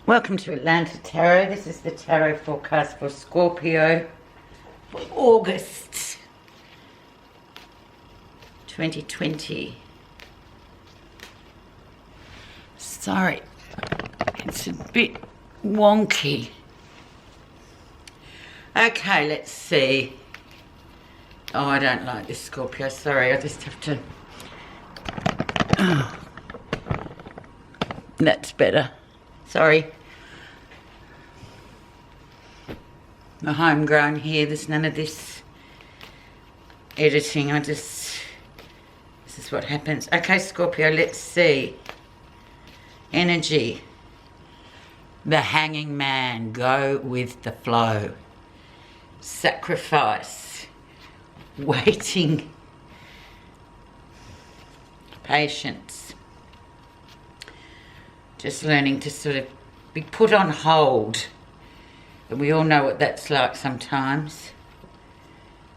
Welcome to Atlanta Tarot. This is the tarot forecast for Scorpio for August 2020. Sorry, it's a bit wonky. Okay, let's see. Oh, I don't like this, Scorpio. Sorry, I just have to... Oh. That's better. Sorry. The homegrown here, there's none of this editing. This is what happens. Okay, Scorpio, let's see. Energy. The hanging man, go with the flow. Sacrifice. Waiting. Patience. Just learning to sort of be put on hold. And we all know what that's like sometimes.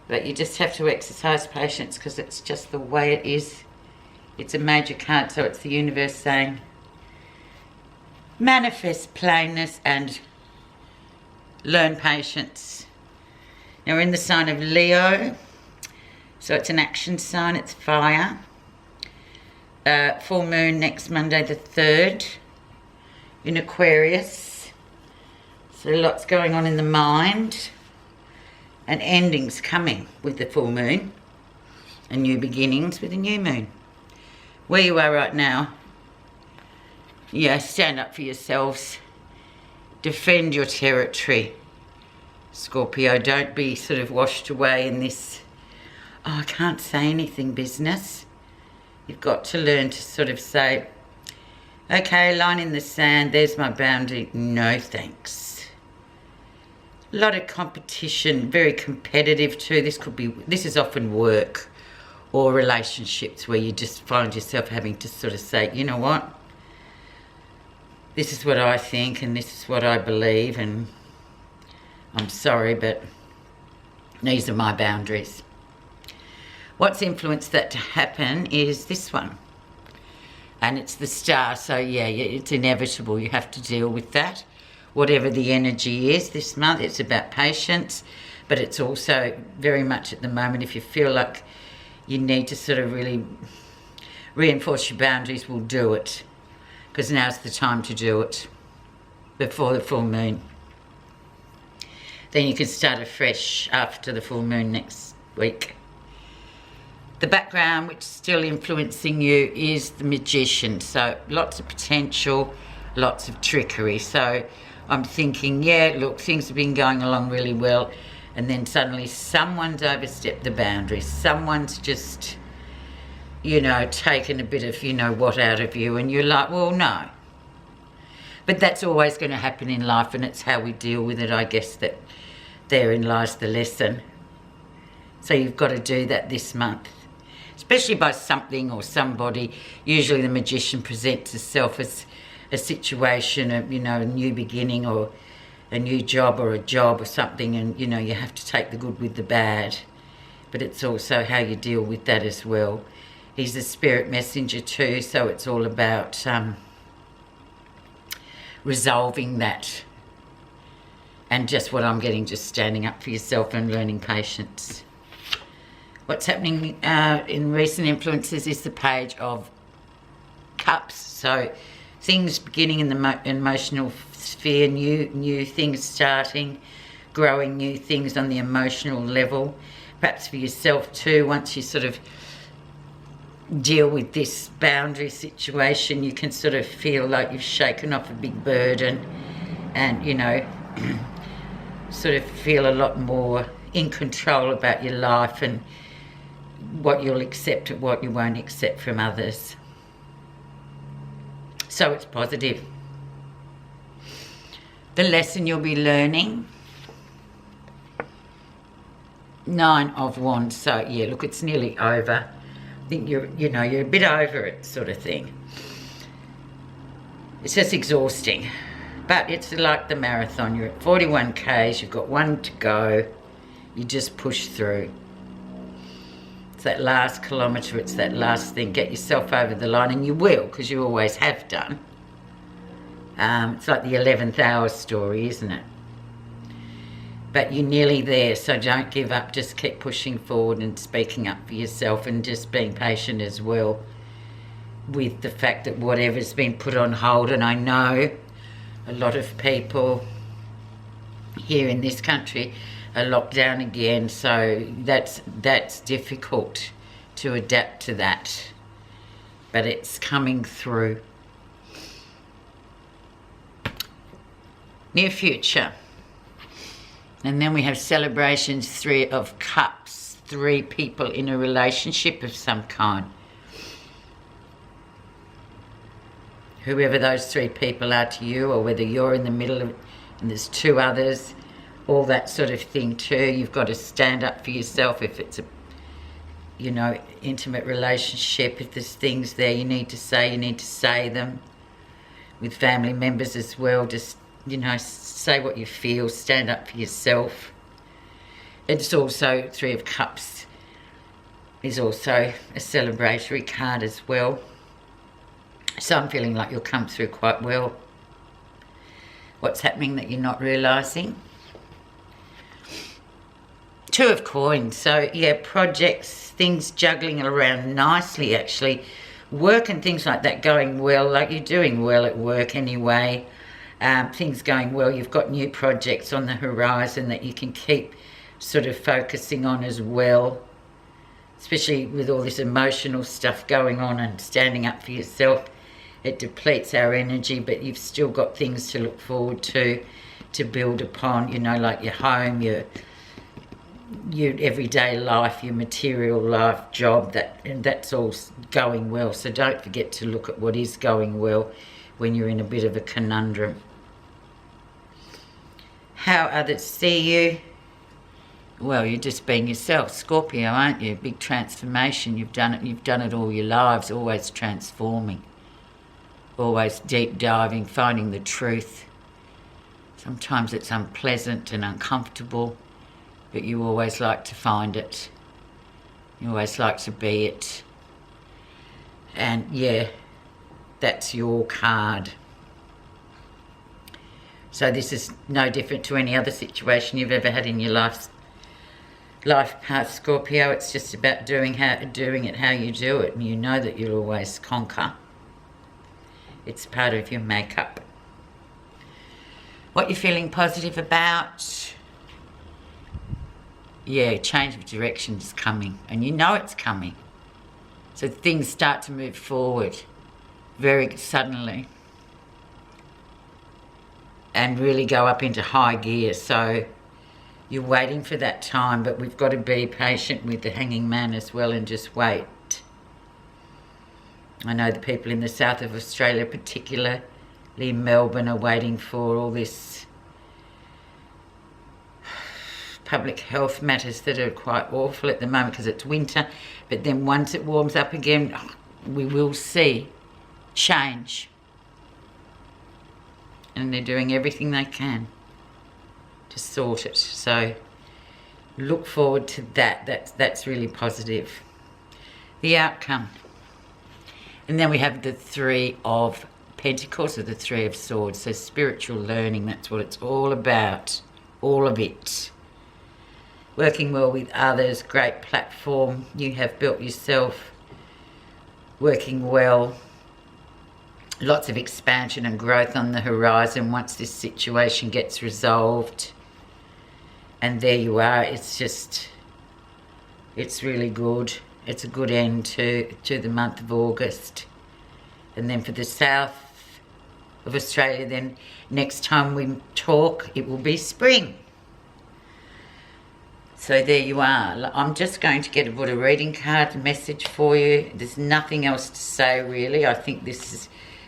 But you just have to exercise patience because it's just the way it is. It's a major card, so it's the universe saying, manifest plainness and learn patience. Now we're in the sign of Leo. So it's an action sign, it's fire. Full moon next Monday the 3rd in Aquarius. So lots going on in the mind and endings coming with the full moon and new beginnings with the new moon. Where you are right now, yeah, stand up for yourselves. Defend your territory, Scorpio. Don't be sort of washed away in this, oh, I can't say anything business. You've got to learn to sort of say, okay, line in the sand, there's my boundary, no thanks. A lot of competition, very competitive too. This is often work or relationships where you just find yourself having to sort of say, you know what? This is what I think and this is what I believe, and I'm sorry, but these are my boundaries. What's influenced that to happen is this one. And it's the star, so yeah, it's inevitable. You have to deal with that. Whatever the energy is this month, it's about patience, but it's also very much at the moment, if you feel like you need to sort of really reinforce your boundaries, we'll do it. Because now's the time to do it, before the full moon. Then you can start afresh after the full moon next week. The background, which is still influencing you, is the Magician. So lots of potential, lots of trickery. So I'm thinking, yeah, look, things have been going along really well, and then suddenly someone's overstepped the boundaries. Someone's just, you know, taken a bit of, you know what, out of you, and you're like, well, no. But that's always going to happen in life, and it's how we deal with it, I guess, that therein lies the lesson. So you've got to do that this month. Especially by something or somebody. Usually the Magician presents itself as a situation of, you know, a new beginning or a new job or a job or something, and, you know, you have to take the good with the bad. But it's also how you deal with that as well. He's a spirit messenger too, so it's all about resolving that. And just what I'm getting, just standing up for yourself and learning patience. What's happening in recent influences is the Page of Cups. So things beginning in the emotional sphere, new things starting, growing new things on the emotional level. Perhaps for yourself too, once you sort of deal with this boundary situation, you can sort of feel like you've shaken off a big burden and, you know, sort of feel a lot more in control about your life and what you'll accept and what you won't accept from others. So it's positive. The lesson you'll be learning. 9 of Wands. So yeah, look, it's nearly over. I think you're a bit over it, sort of thing. It's just exhausting. But it's like the marathon. You're at 41 Ks, you've got 1 to go. You just push through. It's that last kilometre, it's that last thing. Get yourself over the line, and you will, because you always have done. It's like the 11th hour story, isn't it? But you're nearly there, so don't give up. Just keep pushing forward and speaking up for yourself, and just being patient as well with the fact that whatever's been put on hold. And I know a lot of people here in this country are locked down again, so that's difficult to adapt to that. But it's coming through. Near future. And then we have celebrations, 3 of Cups, 3 people in a relationship of some kind. Whoever those 3 people are to you, or whether you're in the middle of it and there's 2 others, all that sort of thing too. You've got to stand up for yourself if it's a, you know, intimate relationship. If there's things there you need to say them. With family members as well, just, you know, say what you feel, stand up for yourself. It's also 3 of Cups is also a celebratory card as well. So I'm feeling like you'll come through quite well. What's happening that you're not realising? 2 of Coins. So yeah, projects, things juggling around nicely actually. Work and things like that going well, like you're doing well at work anyway. Things going well. You've got new projects on the horizon that you can keep sort of focusing on as well. Especially with all this emotional stuff going on and standing up for yourself. It depletes our energy, but you've still got things to look forward to build upon, you know, like your home, your everyday life, your material life, job, and that's all going well. So don't forget to look at what is going well when you're in a bit of a conundrum. How others see you? Well, you're just being yourself, Scorpio, aren't you? Big transformation. You've done it all your lives, always transforming, always deep diving, finding the truth. Sometimes it's unpleasant and uncomfortable, but you always like to find it. You always like to be it. And yeah, that's your card. So this is no different to any other situation you've ever had in your life path, Scorpio. It's just about doing it how you do it, and you know that you'll always conquer. It's part of your makeup. What you're feeling positive about? Yeah, change of direction is coming, and you know it's coming. So things start to move forward very suddenly and really go up into high gear. So you're waiting for that time, but we've got to be patient with the Hanging Man as well and just wait. I know the people in the south of Australia, particularly Melbourne, are waiting for all this public health matters that are quite awful at the moment because it's winter. But then once it warms up again, we will see change. And they're doing everything they can to sort it. So look forward to that. That's really positive. The outcome. And then we have the 3 of Pentacles, or the 3 of Swords. So spiritual learning, that's what it's all about. All of it. Working well with others, great platform you have built yourself. Working well. Lots of expansion and growth on the horizon once this situation gets resolved. And there you are. It's really good. It's a good end to the month of August. And then for the south of Australia, then next time we talk, it will be spring. So there you are. I'm just going to get a Buddha reading card message for you. There's nothing else to say really. I think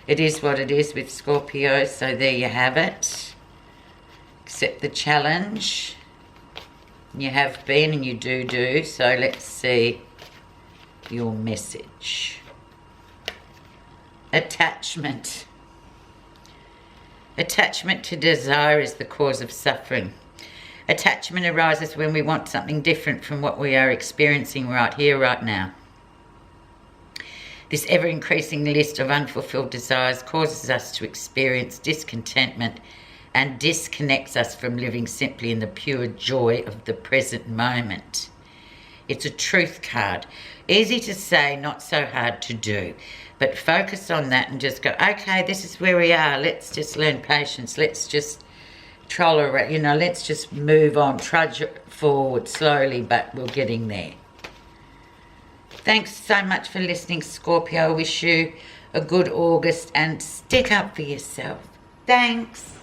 it is what it is with Scorpio. So there you have it. Accept the challenge. You have been and you do. So let's see your message. Attachment. Attachment to desire is the cause of suffering. Attachment arises when we want something different from what we are experiencing right here, right now. This ever-increasing list of unfulfilled desires causes us to experience discontentment and disconnects us from living simply in the pure joy of the present moment. It's a truth card. Easy to say, not so hard to do. But focus on that and just go, okay, this is where we are. Let's just learn patience. Let's just tolerate, let's just move on, trudge forward slowly, but we're getting there. Thanks so much for listening, Scorpio. I wish you a good August and stick up for yourself. Thanks.